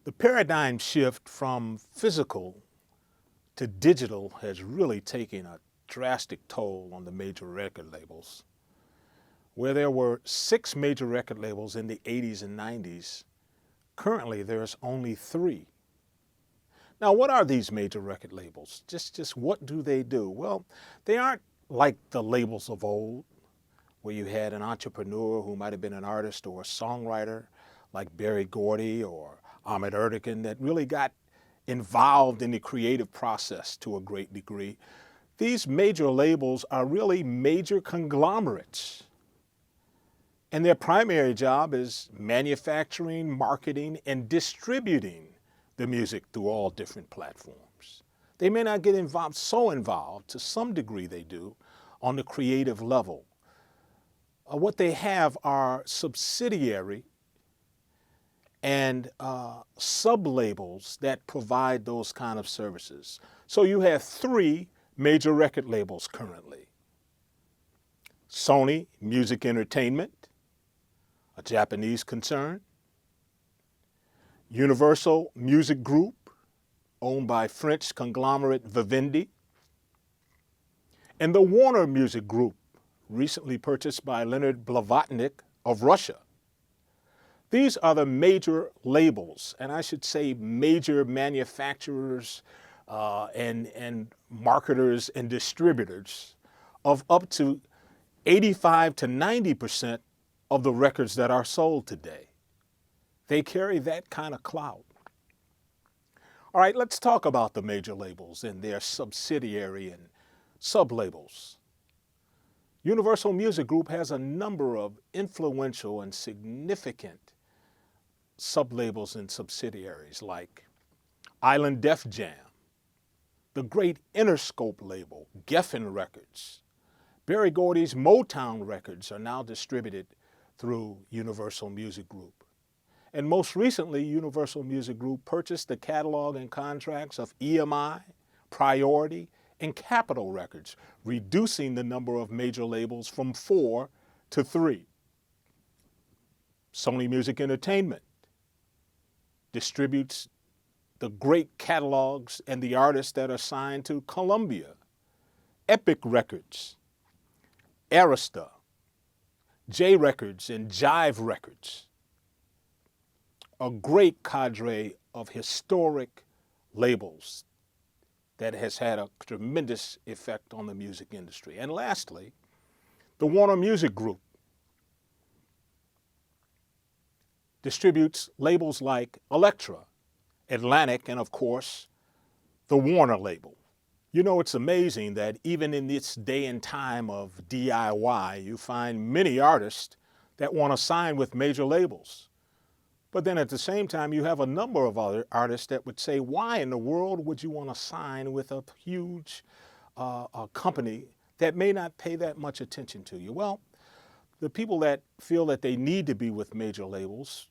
The paradigm shift from physical to digital has really taken a drastic toll on the major record labels. Where there were 6 major record labels in the 80s and 90s, currently there's only 3. Now, what are these major record labels? Just what do they do? Well, they aren't like the labels of old, where you had an entrepreneur who might have been an artist or a songwriter like Berry Gordy or Ahmet Ertegun that really got involved in the creative process to a great degree. These major labels are really major conglomerates. And their primary job is manufacturing, marketing, and distributing the music through all different platforms. They may not get so involved, to some degree they do, on the creative level. What they have are subsidiary and sub-labels that provide those kind of services. So you have 3 major record labels currently. Sony Music Entertainment, a Japanese concern. Universal Music Group, owned by French conglomerate Vivendi. And the Warner Music Group, recently purchased by Leonard Blavatnik of Russia. These are the major labels, and I should say major manufacturers and marketers and distributors of up to 85 to 90% of the records that are sold today. They carry that kind of clout. All right, let's talk about the major labels and their subsidiary and sub-labels. Universal Music Group has a number of influential and significant sub-labels and subsidiaries like Island Def Jam, the great Interscope label, Geffen Records. Berry Gordy's Motown records are now distributed through Universal Music Group. And most recently, Universal Music Group purchased the catalog and contracts of EMI, Priority, and Capitol Records, reducing the number of major labels from 4 to 3. Sony Music Entertainment distributes the great catalogs and the artists that are signed to Columbia, Epic Records, Arista, J Records, and Jive Records. A great cadre of historic labels that has had a tremendous effect on the music industry. And lastly, the Warner Music Group distributes labels like Elektra, Atlantic, and of course, the Warner label. You know, it's amazing that even in this day and time of DIY, you find many artists that want to sign with major labels. But then at the same time, you have a number of other artists that would say, why in the world would you want to sign with a huge company that may not pay that much attention to you? Well, the people that feel that they need to be with major labels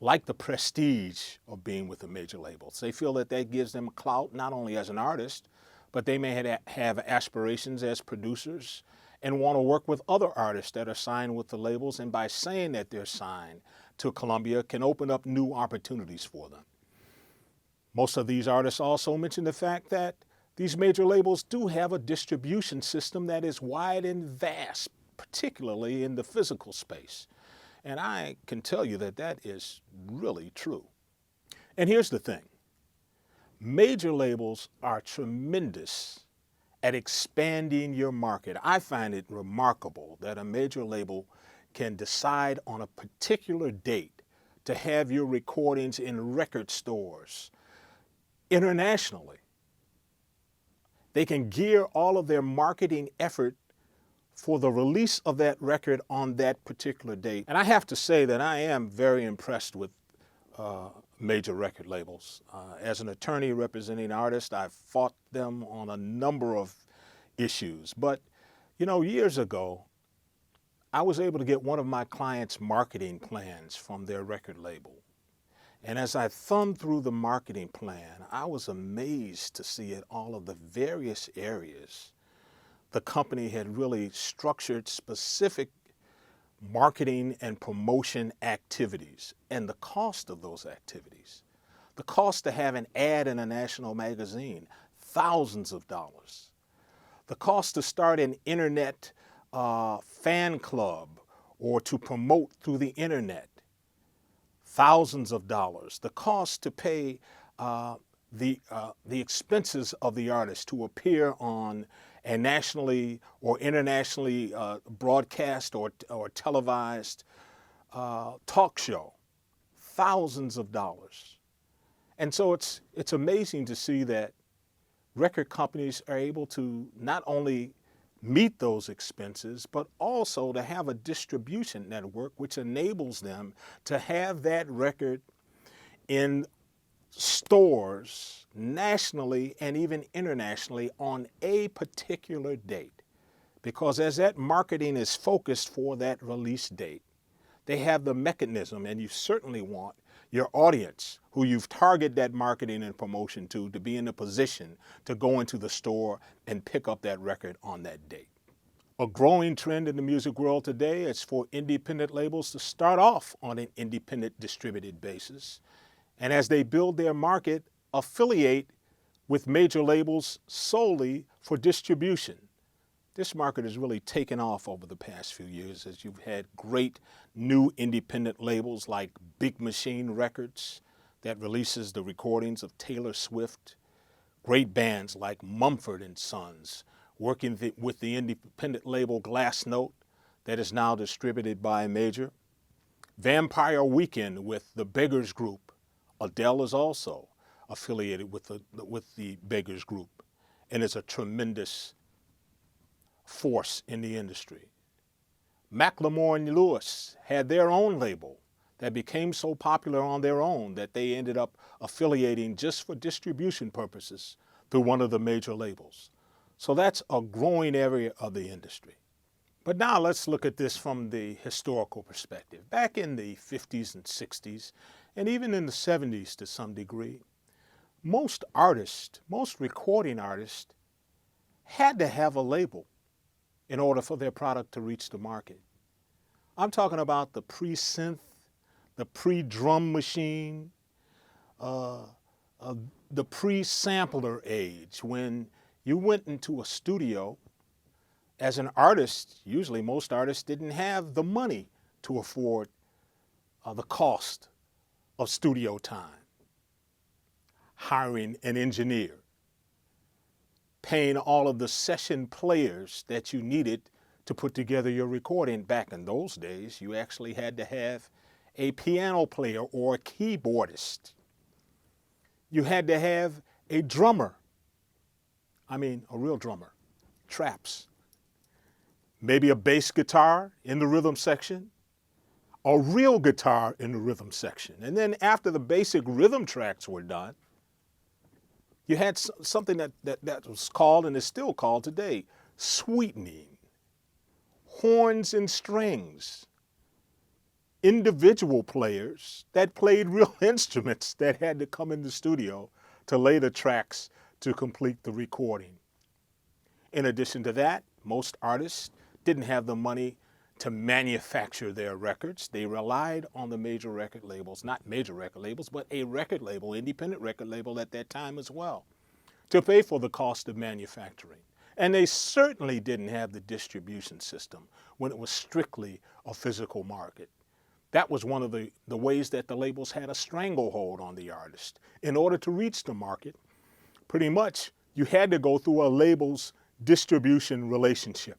like the prestige of being with the major labels. They feel that that gives them clout not only as an artist, but they may have aspirations as producers and want to work with other artists that are signed with the labels, and by saying that they're signed to Columbia can open up new opportunities for them. Most of these artists also mention the fact that these major labels do have a distribution system that is wide and vast, particularly in the physical space. And I can tell you that that is really true. And here's the thing. Major labels are tremendous at expanding your market. I find it remarkable that a major label can decide on a particular date to have your recordings in record stores internationally. They can gear all of their marketing effort for the release of that record on that particular date. And I have to say that I am very impressed with major record labels. As an attorney representing artists, I've fought them on a number of issues. But, you know, years ago, I was able to get one of my clients' marketing plans from their record label. And as I thumbed through the marketing plan, I was amazed to see at all of the various areas the company had really structured specific marketing and promotion activities and the cost of those activities. The cost to have an ad in a national magazine, thousands of dollars. The cost to start an internet fan club or to promote through the internet, thousands of dollars. The cost to pay the expenses of the artist to appear on a nationally or internationally broadcast or televised talk show, thousands of dollars. And so it's amazing to see that record companies are able to not only meet those expenses, but also to have a distribution network which enables them to have that record in stores nationally and even internationally on a particular date. Because as that marketing is focused for that release date, they have the mechanism, and you certainly want your audience who you've targeted that marketing and promotion to be in a position to go into the store and pick up that record on that date. A growing trend in the music world today is for independent labels to start off on an independent distributed basis, and as they build their market, affiliate with major labels solely for distribution. This market has really taken off over the past few years as you've had great new independent labels like Big Machine Records that releases the recordings of Taylor Swift, great bands like Mumford & Sons working with the independent label Glass Note that is now distributed by a major, Vampire Weekend with the Beggars Group. Adele is also affiliated with the Beggars Group and is a tremendous force in the industry. Macklemore and Lewis had their own label that became so popular on their own that they ended up affiliating just for distribution purposes through one of the major labels. So that's a growing area of the industry. But now let's look at this from the historical perspective. Back in the 50s and 60s, and even in the 70s to some degree, most recording artists had to have a label in order for their product to reach the market. I'm talking about the pre-synth, the pre-drum machine, the pre-sampler age, when you went into a studio as an artist. Usually most artists didn't have the money to afford the cost of studio time, hiring an engineer, paying all of the session players that you needed to put together your recording. Back in those days, you actually had to have a piano player or a keyboardist. You had to have a drummer. I mean, a real drummer, traps. Maybe a bass guitar in the rhythm section, a real guitar in the rhythm section. And then after the basic rhythm tracks were done, you had something that was called, and is still called today, sweetening. Horns and strings. Individual players that played real instruments that had to come in the studio to lay the tracks to complete the recording. In addition to that, most artists didn't have the money to manufacture their records. They relied on the major record labels, not major record labels, but a record label, independent record label at that time as well, to pay for the cost of manufacturing. And they certainly didn't have the distribution system when it was strictly a physical market. That was one of the ways that the labels had a stranglehold on the artist. In order to reach the market, pretty much you had to go through a label's distribution relationship.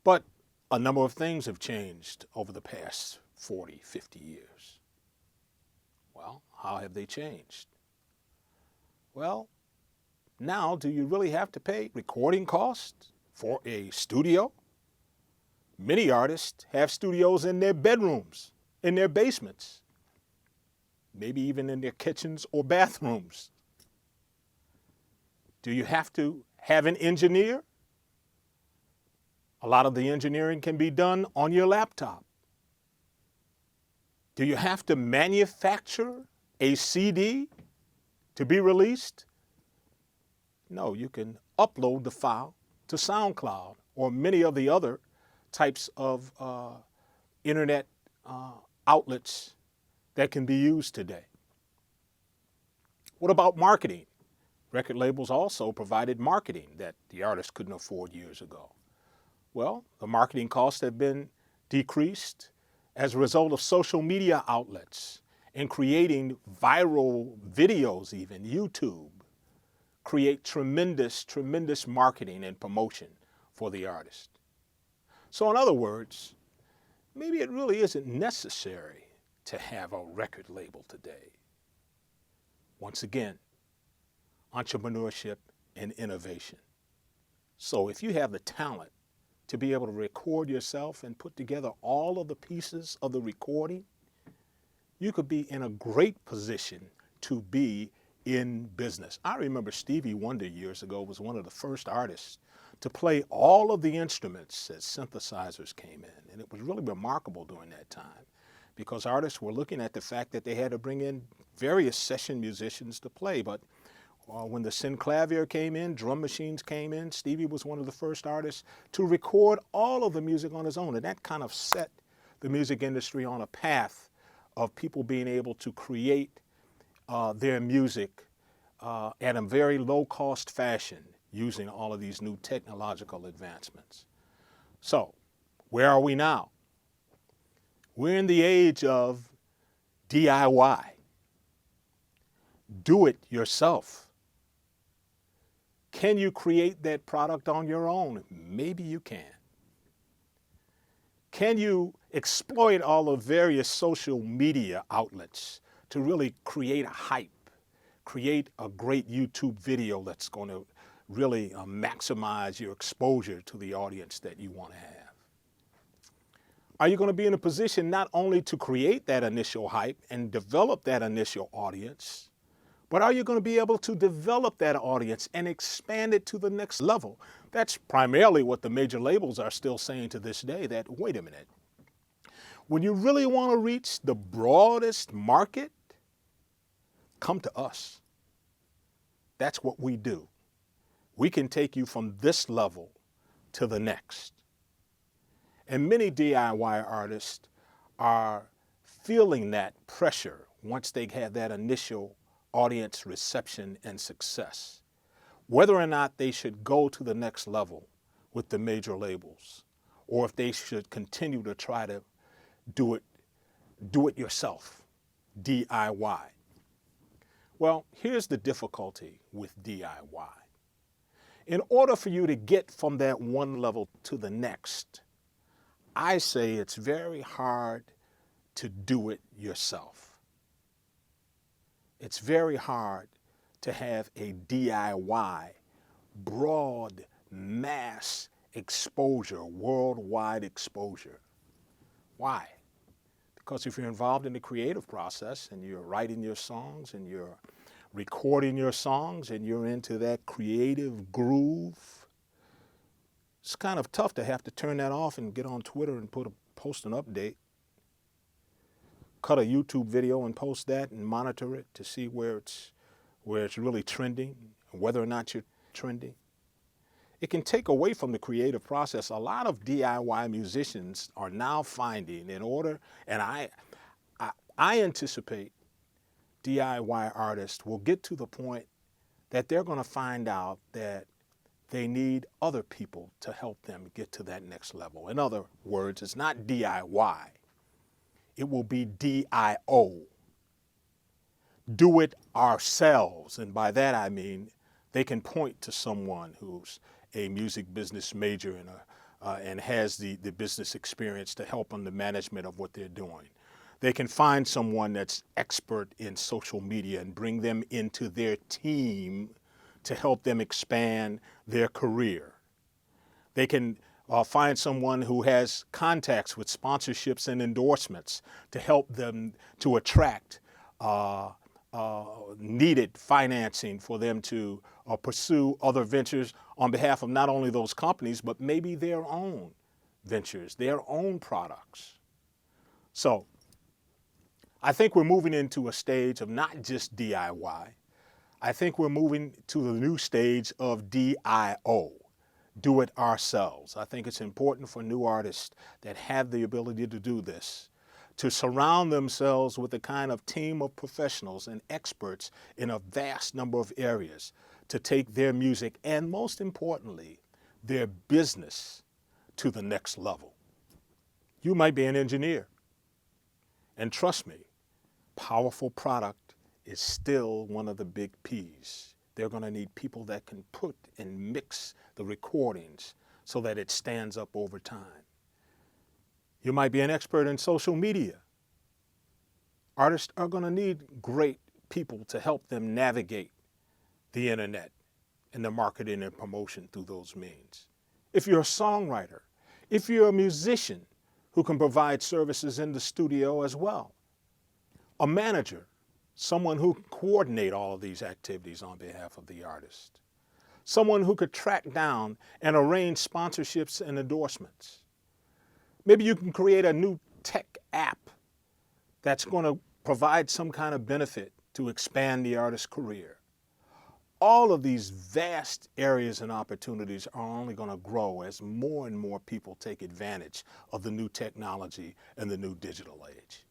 But a number of things have changed over the past 40, 50 years. Well, how have they changed? Well, now do you really have to pay recording costs for a studio? Many artists have studios in their bedrooms, in their basements, maybe even in their kitchens or bathrooms. Do you have to have an engineer? A lot of the engineering can be done on your laptop. Do you have to manufacture a CD to be released? No, you can upload the file to SoundCloud or many of the other types of internet outlets that can be used today. What about marketing? Record labels also provided marketing that the artists couldn't afford years ago. Well, the marketing costs have been decreased as a result of social media outlets and creating viral videos, even YouTube, create tremendous, tremendous marketing and promotion for the artist. So in other words, maybe it really isn't necessary to have a record label today. Once again, entrepreneurship and innovation. So if you have the talent to be able to record yourself and put together all of the pieces of the recording, you could be in a great position to be in business. I remember Stevie Wonder years ago was one of the first artists to play all of the instruments as synthesizers came in. And it was really remarkable during that time because artists were looking at the fact that they had to bring in various session musicians to play. But when the synclavier came in, drum machines came in, Stevie was one of the first artists to record all of the music on his own. And that kind of set the music industry on a path of people being able to create their music at a very low-cost fashion using all of these new technological advancements. So, where are we now? We're in the age of DIY. Do it yourself. Can you create that product on your own? Maybe you can. Can you exploit all the various social media outlets to really create a hype, create a great YouTube video that's going to really maximize your exposure to the audience that you want to have? Are you going to be in a position not only to create that initial hype and develop that initial audience, but are you going to be able to develop that audience and expand it to the next level? That's primarily what the major labels are still saying to this day, that, wait a minute, when you really want to reach the broadest market, come to us. That's what we do. We can take you from this level to the next. And many DIY artists are feeling that pressure once they have that initial audience reception and success, whether or not they should go to the next level with the major labels, or if they should continue to try to do it yourself, DIY. Well, here's the difficulty with DIY. In order for you to get from that one level to the next, I say it's very hard to do it yourself. It's very hard to have a DIY, broad, mass exposure, worldwide exposure. Why? Because if you're involved in the creative process and you're writing your songs and you're recording your songs and you're into that creative groove, it's kind of tough to have to turn that off and get on Twitter and post an update. Cut a YouTube video and post that and monitor it to see where it's really trending and whether or not you're trending. It can take away from the creative process. A lot of DIY musicians are now finding and I anticipate DIY artists will get to the point that they're going to find out that they need other people to help them get to that next level. In other words, it's not DIY. It will be DIO. Do it ourselves. And by that I mean they can point to someone who's a music business major and has the business experience to help on the management of what they're doing. They can find someone that's expert in social media and bring them into their team to help them expand their career. They can find someone who has contacts with sponsorships and endorsements to help them to attract needed financing for them to pursue other ventures on behalf of not only those companies, but maybe their own ventures, their own products. So I think we're moving into a stage of not just DIY. I think we're moving to the new stage of DIO. Do it ourselves. I think it's important for new artists that have the ability to do this to surround themselves with a kind of team of professionals and experts in a vast number of areas to take their music and, most importantly, their business to the next level. You might be an engineer. And trust me, powerful product is still one of the big P's. They're going to need people that can put and mix the recordings so that it stands up over time. You might be an expert in social media. Artists are going to need great people to help them navigate the internet and the marketing and promotion through those means. If you're a songwriter, if you're a musician who can provide services in the studio as well, a manager, someone who can coordinate all of these activities on behalf of the artist, someone who could track down and arrange sponsorships and endorsements. Maybe you can create a new tech app that's going to provide some kind of benefit to expand the artist's career. All of these vast areas and opportunities are only going to grow as more and more people take advantage of the new technology and the new digital age.